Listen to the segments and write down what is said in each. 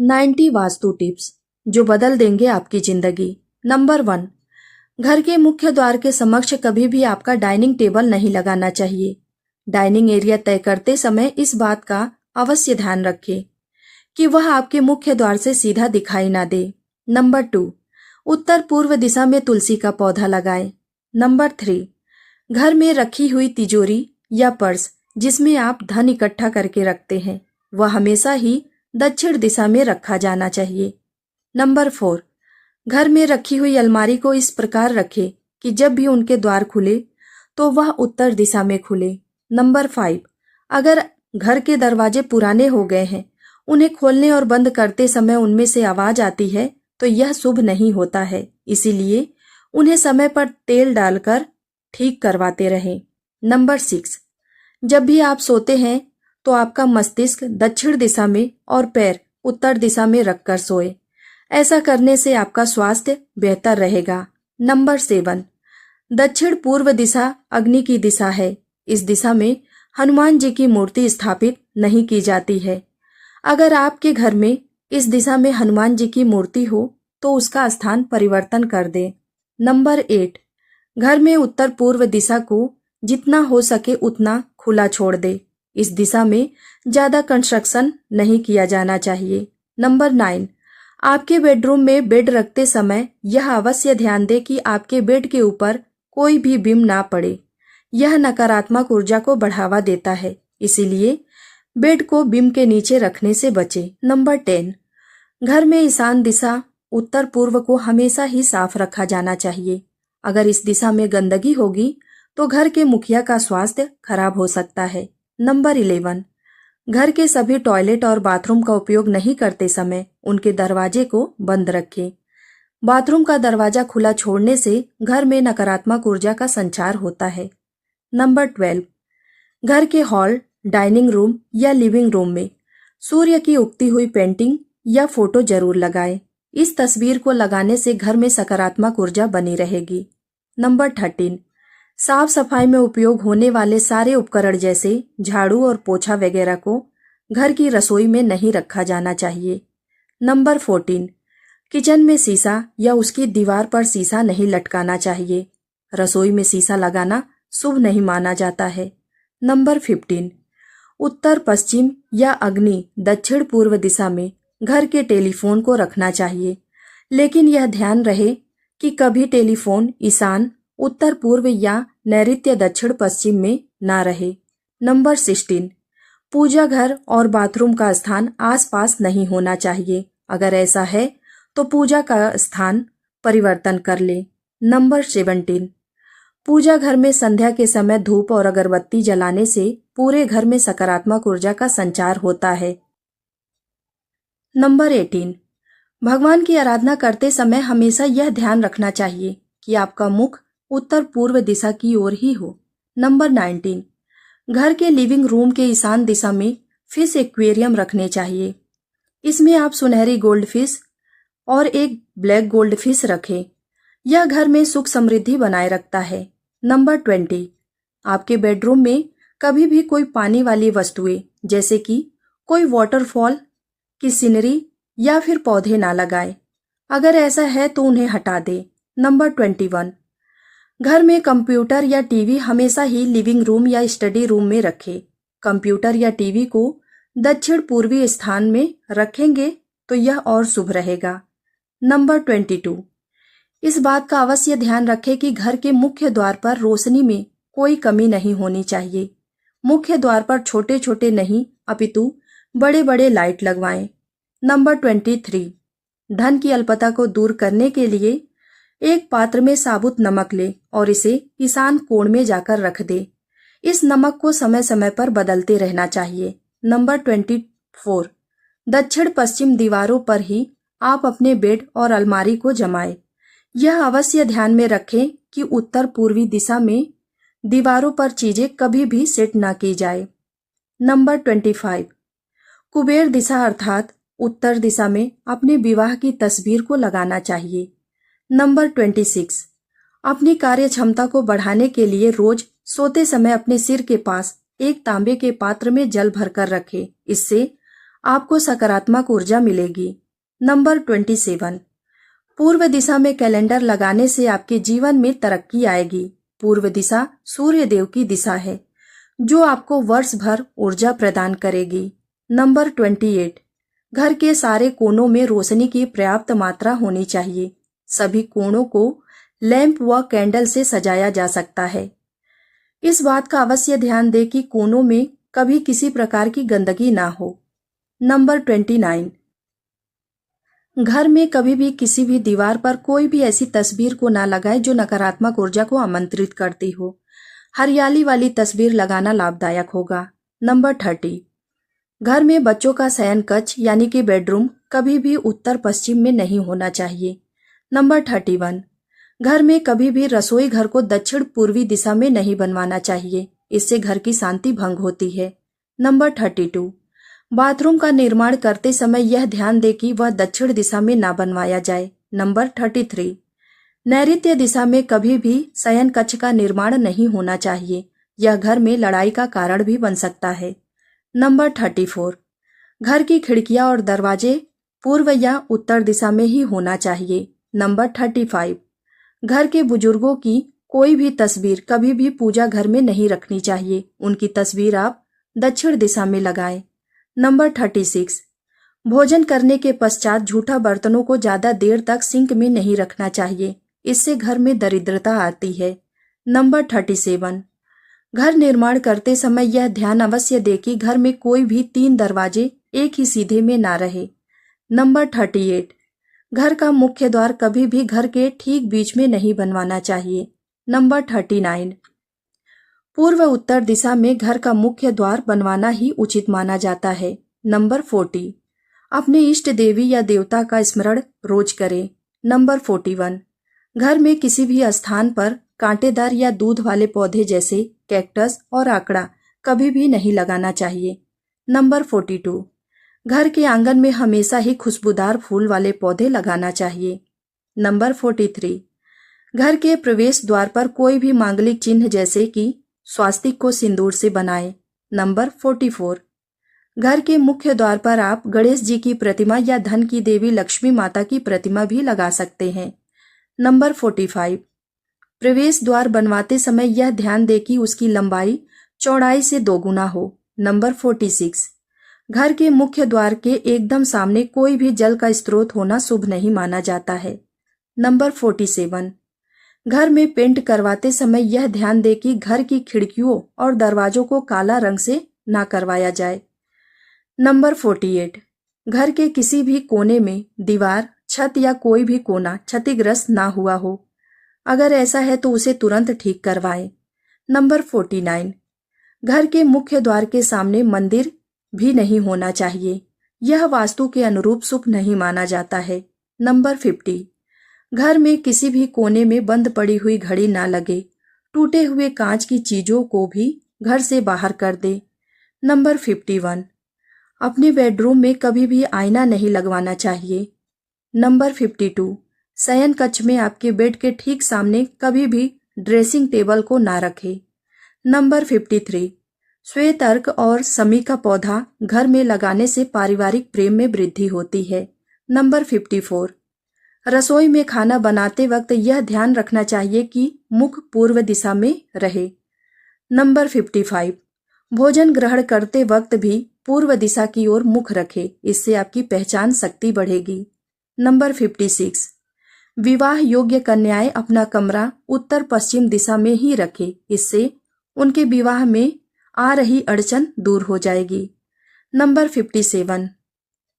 90 vastu tips जो बदल देंगे आपकी जिंदगी। नंबर 1, घर के मुख्य द्वार के समक्ष कभी भी आपका डाइनिंग टेबल नहीं लगाना चाहिए। डाइनिंग एरिया तय करते समय इस बात का अवश्य ध्यान रखें कि वह आपके मुख्य द्वार से सीधा दिखाई ना दे। नंबर 2, उत्तर पूर्व दिशा में तुलसी का पौधा लगाएं। नंबर 3, घर में रखी हुई तिजोरी या पर्स जिसमें आप धन इकट्ठा करके रखते हैं वह हमेशा ही दक्षिण दिशा में रखा जाना चाहिए। नंबर 4, घर में रखी हुई अलमारी को इस प्रकार रखें कि जब भी उनके द्वार खुले तो वह उत्तर दिशा में खुले। नंबर 5, अगर घर के दरवाजे पुराने हो गए हैं, उन्हें खोलने और बंद करते समय उनमें से आवाज आती है तो यह शुभ नहीं होता है, इसीलिए उन्हें समय पर तेल डालकर ठीक करवाते रहें। नंबर 6, जब भी आप सोते हैं तो आपका मस्तिष्क दक्षिण दिशा में और पैर उत्तर दिशा में रखकर सोए। ऐसा करने से आपका स्वास्थ्य बेहतर रहेगा। नंबर 7, दक्षिण पूर्व दिशा अग्नि की दिशा है। इस दिशा में हनुमान जी की मूर्ति स्थापित नहीं की जाती है। अगर आपके घर में इस दिशा में हनुमान जी की मूर्ति हो तो उसका स्थान परिवर्तन कर दें। नंबर 8, घर में उत्तर पूर्व दिशा को जितना हो सके उतना खुला छोड़ दे। इस दिशा में ज्यादा कंस्ट्रक्शन नहीं किया जाना चाहिए। नंबर 9, आपके बेडरूम में बेड रखते समय यह अवश्य ध्यान दें कि आपके बेड के ऊपर कोई भी बिम ना पड़े। यह नकारात्मक ऊर्जा को बढ़ावा देता है, इसीलिए बेड को बिम के नीचे रखने से बचें। नंबर 10, घर में ईशान दिशा उत्तर पूर्व को हमेशा ही साफ रखा जाना चाहिए। अगर इस दिशा में गंदगी होगी तो घर के मुखिया का स्वास्थ्य खराब हो सकता है। नंबर 11, घर के सभी टॉयलेट और बाथरूम का उपयोग नहीं करते समय उनके दरवाजे को बंद रखें। बाथरूम का दरवाजा खुला छोड़ने से घर में नकारात्मक ऊर्जा का संचार होता है। नंबर 12, घर के हॉल, डाइनिंग रूम या लिविंग रूम में सूर्य की उगती हुई पेंटिंग या फोटो जरूर लगाएं। इस तस्वीर को लगाने से घर में सकारात्मक ऊर्जा बनी रहेगी। नंबर 13, साफ सफाई में उपयोग होने वाले सारे उपकरण जैसे झाड़ू और पोछा वगैरह को घर की रसोई में नहीं रखा जाना चाहिए। नंबर 14, किचन में शीशा या उसकी दीवार पर शीशा नहीं लटकाना चाहिए। रसोई में शीशा लगाना शुभ नहीं माना जाता है। नंबर 15, उत्तर पश्चिम या अग्नि दक्षिण पूर्व दिशा में घर के टेलीफोन को रखना चाहिए, लेकिन यह ध्यान रहे कि कभी टेलीफोन ईशान, उत्तर पूर्व या नैऋत्य दक्षिण पश्चिम में ना रहे। नंबर 16, पूजा घर और बाथरूम का स्थान आसपास नहीं होना चाहिए। अगर ऐसा है तो पूजा का स्थान परिवर्तन कर ले। नंबर 17, पूजा घर में संध्या के समय धूप और अगरबत्ती जलाने से पूरे घर में सकारात्मक ऊर्जा का संचार होता है। नंबर 18, भगवान की आराधना करते समय हमेशा यह ध्यान रखना चाहिए कि आपका मुख उत्तर पूर्व दिशा की ओर ही हो। नंबर 19, घर के लिविंग रूम के ईशान दिशा में फिश एक्वेरियम रखने चाहिए। इसमें आप सुनहरी गोल्ड फिश और एक ब्लैक गोल्ड फिश रखें। यह घर में सुख समृद्धि बनाए रखता है। नंबर 20, आपके बेडरूम में कभी भी कोई पानी वाली वस्तुएं जैसे कि कोई वाटरफॉल की सीनरी या फिर पौधे ना लगाएं। अगर ऐसा है तो उन्हें हटा दें। नंबर 21, घर में कंप्यूटर या टीवी हमेशा ही लिविंग रूम या स्टडी रूम में रखें। कंप्यूटर या टीवी को दक्षिण पूर्वी स्थान में रखेंगे तो यह और शुभ रहेगा। नंबर 22, इस बात का अवश्य ध्यान रखें कि घर के मुख्य द्वार पर रोशनी में कोई कमी नहीं होनी चाहिए। मुख्य द्वार पर छोटे छोटे नहीं अपितु बड़े बड़े लाइट लगवाएं। नंबर 23, धन की अल्पता को दूर करने के लिए एक पात्र में साबुत नमक ले और इसे ईशान कोण में जाकर रख दे। इस नमक को समय समय पर बदलते रहना चाहिए। नंबर 24, दक्षिण पश्चिम दीवारों पर ही आप अपने बेड और अलमारी को जमाएं। यह अवश्य ध्यान में रखें कि उत्तर पूर्वी दिशा में दीवारों पर चीजें कभी भी सेट न की जाए। नंबर 25, कुबेर दिशा अर्थात उत्तर दिशा में अपने विवाह की तस्वीर को लगाना चाहिए। नंबर 26, अपनी कार्य क्षमता को बढ़ाने के लिए रोज सोते समय अपने सिर के पास एक तांबे के पात्र में जल भरकर रखें। इससे आपको सकारात्मक ऊर्जा मिलेगी। नंबर 27, पूर्व दिशा में कैलेंडर लगाने से आपके जीवन में तरक्की आएगी। पूर्व दिशा सूर्य देव की दिशा है, जो आपको वर्ष भर ऊर्जा प्रदान करेगी। नंबर 28, घर के सारे कोनों में रोशनी की पर्याप्त मात्रा होनी चाहिए। सभी कोनों को लैंप व कैंडल से सजाया जा सकता है। इस बात का अवश्य ध्यान दें कि कोनों में कभी किसी प्रकार की गंदगी ना हो। नंबर 29, घर में कभी भी किसी भी दीवार पर कोई भी ऐसी तस्वीर को ना लगाएं जो नकारात्मक ऊर्जा को आमंत्रित करती हो। हरियाली वाली तस्वीर लगाना लाभदायक होगा। नंबर 30, घर में बच्चों का शयन कक्ष यानी कि बेडरूम कभी भी उत्तर पश्चिम में नहीं होना चाहिए। नंबर 31, घर में कभी भी रसोई घर को दक्षिण पूर्वी दिशा में नहीं बनवाना चाहिए, इससे घर की शांति भंग होती है। नंबर 32, बाथरूम का निर्माण करते समय यह ध्यान दें कि वह दक्षिण दिशा में ना बनवाया जाए। नंबर 33, नैऋत्य दिशा में कभी भी शयन कक्ष का निर्माण नहीं होना चाहिए, यह घर में लड़ाई का कारण भी बन सकता है। नंबर 34, घर की खिड़कियां और दरवाजे पूर्व या उत्तर दिशा में ही होना चाहिए। नंबर 35, घर के बुजुर्गों की कोई भी तस्वीर कभी भी पूजा घर में नहीं रखनी चाहिए, उनकी तस्वीर आप दक्षिण दिशा में लगाएं। नंबर 36, भोजन करने के पश्चात झूठा बर्तनों को ज्यादा देर तक सिंक में नहीं रखना चाहिए, इससे घर में दरिद्रता आती है। नंबर 37, घर निर्माण करते समय यह ध्यान अवश्य दें कि घर में कोई भी 3 दरवाजे एक ही सीधे में ना रहे। नंबर 38, घर का मुख्य द्वार कभी भी घर के ठीक बीच में नहीं बनवाना चाहिए। नंबर 39, पूर्व उत्तर दिशा में घर का मुख्य द्वार बनवाना ही उचित माना जाता है। नंबर 40, अपने इष्ट देवी या देवता का स्मरण रोज करें। नंबर 41, घर में किसी भी स्थान पर कांटेदार या दूध वाले पौधे जैसे कैक्टस और आकड़ा कभी भी नहीं लगाना चाहिए। नंबर 42, घर के आंगन में हमेशा ही खुशबूदार फूल वाले पौधे लगाना चाहिए। नंबर 43, घर के प्रवेश द्वार पर कोई भी मांगलिक चिन्ह जैसे कि स्वास्तिक को सिंदूर से बनाएं। नंबर 44, घर के मुख्य द्वार पर आप गणेश जी की प्रतिमा या धन की देवी लक्ष्मी माता की प्रतिमा भी लगा सकते हैं। नंबर 45, प्रवेश द्वार बनवाते समय यह ध्यान दें कि उसकी लंबाई चौड़ाई से 2 गुना हो। नंबर 46, घर के मुख्य द्वार के एकदम सामने कोई भी जल का स्रोत होना शुभ नहीं माना जाता है। नंबर 47, घर में पेंट करवाते समय यह ध्यान दें कि घर की खिड़कियों और दरवाजों को काला रंग से ना करवाया जाए। नंबर 48, घर के किसी भी कोने में दीवार, छत या कोई भी कोना क्षतिग्रस्त ना हुआ हो। अगर ऐसा है तो उसे तुरंत ठीक करवाएं। नंबर 49, घर के मुख्य द्वार के सामने मंदिर भी नहीं होना चाहिए, यह वास्तु के अनुरूप शुभ नहीं माना जाता है। नंबर 50, घर में किसी भी कोने में बंद पड़ी हुई घड़ी ना लगे। टूटे हुए कांच की चीजों को भी घर से बाहर कर दे। नंबर 51, अपने बेडरूम में कभी भी आईना नहीं लगवाना चाहिए। नंबर 52, शयन कक्ष में आपके बेड के ठीक सामने कभी भी ड्रेसिंग टेबल को ना रखें। नंबर 53, श्वेत अर्क और समी का पौधा घर में लगाने से पारिवारिक प्रेम में वृद्धि होती है। नंबर 54, रसोई में खाना बनाते वक्त यह ध्यान रखना चाहिए कि मुख पूर्व दिशा में रहे। नंबर 55, भोजन ग्रहण करते वक्त भी पूर्व दिशा की ओर मुख रखें, इससे आपकी पहचान शक्ति बढ़ेगी। नंबर 56, विवाह योग्य कन्याएं अपना कमरा उत्तर पश्चिम दिशा में ही रखें, इससे उनके विवाह में आ रही अड़चन दूर हो जाएगी। नंबर 57,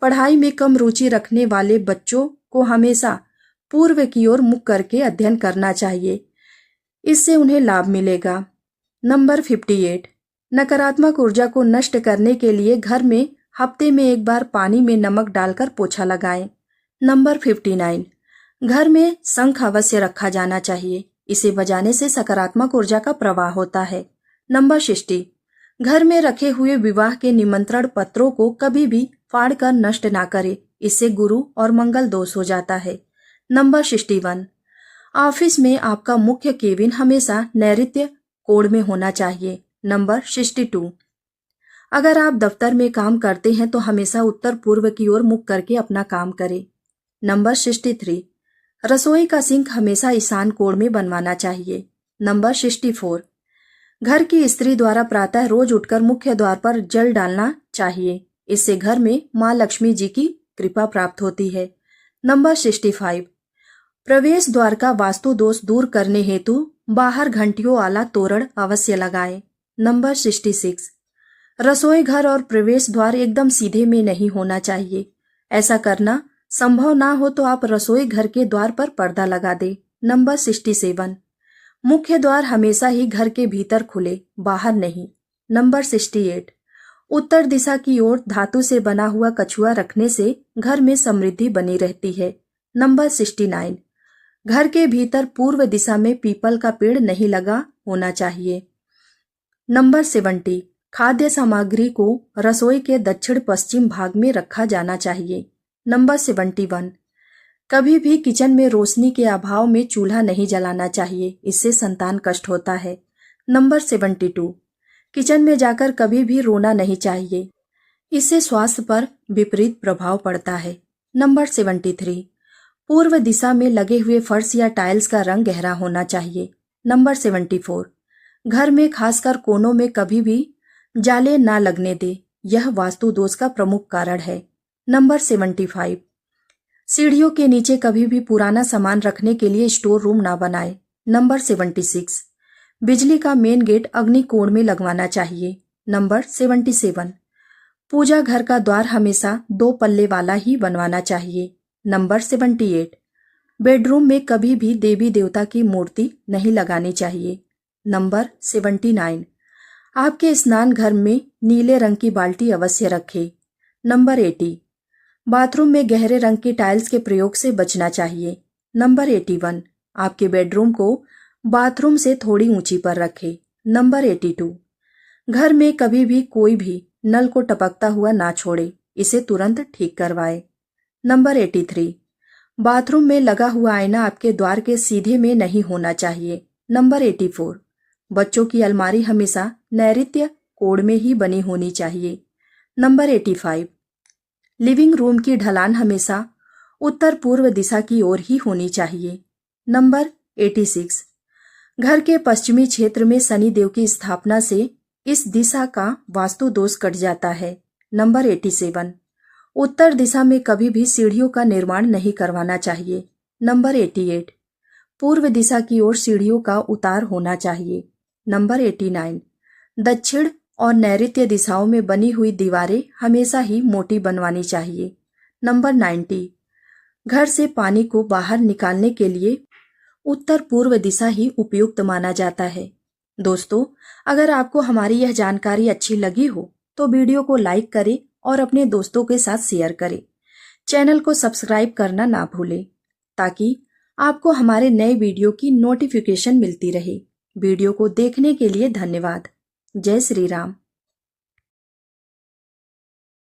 पढ़ाई में कम रुचि रखने वाले बच्चों को हमेशा पूर्व की ओर मुख करके अध्ययन करना चाहिए, इससे उन्हें लाभ मिलेगा। नंबर 58, नकारात्मक ऊर्जा को नष्ट करने के लिए घर में हफ्ते में एक बार पानी में नमक डालकर पोछा लगाएं। नंबर 59, घर में शंख अवश्य रखा जाना चाहिए, इसे बजाने से सकारात्मक ऊर्जा का प्रवाह होता है। नंबर 60, घर में रखे हुए विवाह के निमंत्रण पत्रों को कभी भी फाड़कर नष्ट ना करें, इससे गुरु और मंगल दोष हो जाता है। नंबर 61, ऑफिस में आपका मुख्य केबिन हमेशा नैऋत्य कोण में होना चाहिए। नंबर 62, अगर आप दफ्तर में काम करते हैं तो हमेशा उत्तर पूर्व की ओर मुख करके अपना काम करें। नंबर 63, रसोई का सिंक हमेशा ईशान कोण में बनवाना चाहिए। नंबर 64, घर की स्त्री द्वारा प्रातः रोज उठकर मुख्य द्वार पर जल डालना चाहिए। इससे घर में मां लक्ष्मी जी की कृपा प्राप्त होती है। नंबर 65, प्रवेश द्वार का वास्तु दोष दूर करने हेतु बाहर घंटियों वाला तोरण अवश्य लगाएं। नंबर 66, रसोई घर और प्रवेश द्वार एकदम सीधे में नहीं होना चाहिए। ऐसा करना संभव ना हो तो आप रसोई घर के द्वार पर पर्दा लगा दें। नंबर 67, मुख्य द्वार हमेशा ही घर के भीतर खुले, बाहर नहीं। नंबर 68, उत्तर दिशा की ओर धातु से बना हुआ कछुआ रखने से घर में समृद्धि बनी रहती है। नंबर 69, घर के भीतर पूर्व दिशा में पीपल का पेड़ नहीं लगा होना चाहिए। नंबर 70, खाद्य सामग्री को रसोई के दक्षिण पश्चिम भाग में रखा जाना चाहिए। नंबर 71, कभी भी किचन में रोशनी के अभाव में चूल्हा नहीं जलाना चाहिए, इससे संतान कष्ट होता है। नंबर 72, किचन में जाकर कभी भी रोना नहीं चाहिए, इससे स्वास्थ्य पर विपरीत प्रभाव पड़ता है। नंबर 73, पूर्व दिशा में लगे हुए फर्श या टाइल्स का रंग गहरा होना चाहिए। नंबर 74, घर में खासकर कोनों में कभी भी जाले ना लगने दे, यह वास्तु दोष का प्रमुख कारण है। नंबर 75, सीढ़ियों के नीचे कभी भी पुराना सामान रखने के लिए स्टोर रूम ना बनाए। नंबर 76, बिजली का मेन गेट अग्नि कोण में लगवाना चाहिए। नंबर 77, पूजा घर का द्वार हमेशा 2 पल्ले वाला ही बनवाना चाहिए। नंबर 78, बेडरूम में कभी भी देवी देवता की मूर्ति नहीं लगानी चाहिए। नंबर 79, आपके स्नान घर में नीले रंग की बाल्टी अवश्य रखें। नंबर 80, बाथरूम में गहरे रंग की टाइल्स के प्रयोग से बचना चाहिए। नंबर 81, आपके बेडरूम को बाथरूम से थोड़ी ऊंची पर रखें। नंबर 82, घर में कभी भी कोई भी नल को टपकता हुआ ना छोड़े, इसे तुरंत ठीक करवाएं। नंबर 83, बाथरूम में लगा हुआ आईना आपके द्वार के सीधे में नहीं होना चाहिए। नंबर 84, बच्चों की अलमारी हमेशा नैऋत्य कोण में ही बनी होनी चाहिए। नंबर 85, लिविंग रूम की ढलान हमेशा उत्तर पूर्व दिशा की ओर ही होनी चाहिए। नंबर 86, घर के पश्चिमी क्षेत्र में शनि देव की स्थापना से इस दिशा का वास्तु दोष कट जाता है। नंबर 87, उत्तर दिशा में कभी भी सीढ़ियों का निर्माण नहीं करवाना चाहिए। नंबर 88, पूर्व दिशा की ओर सीढ़ियों का उतार होना चाहिए। नंबर 89, दक्षिण और नैऋत्य दिशाओं में बनी हुई दीवारें हमेशा ही मोटी बनवानी चाहिए। नंबर 90, घर से पानी को बाहर निकालने के लिए उत्तर पूर्व दिशा ही उपयुक्त माना जाता है। दोस्तों, अगर आपको हमारी यह जानकारी अच्छी लगी हो तो वीडियो को लाइक करें और अपने दोस्तों के साथ शेयर करें। चैनल को सब्सक्राइब करना ना भूलें ताकि आपको हमारे नए वीडियो की नोटिफिकेशन मिलती रहे। वीडियो को देखने के लिए धन्यवाद। जय श्री राम।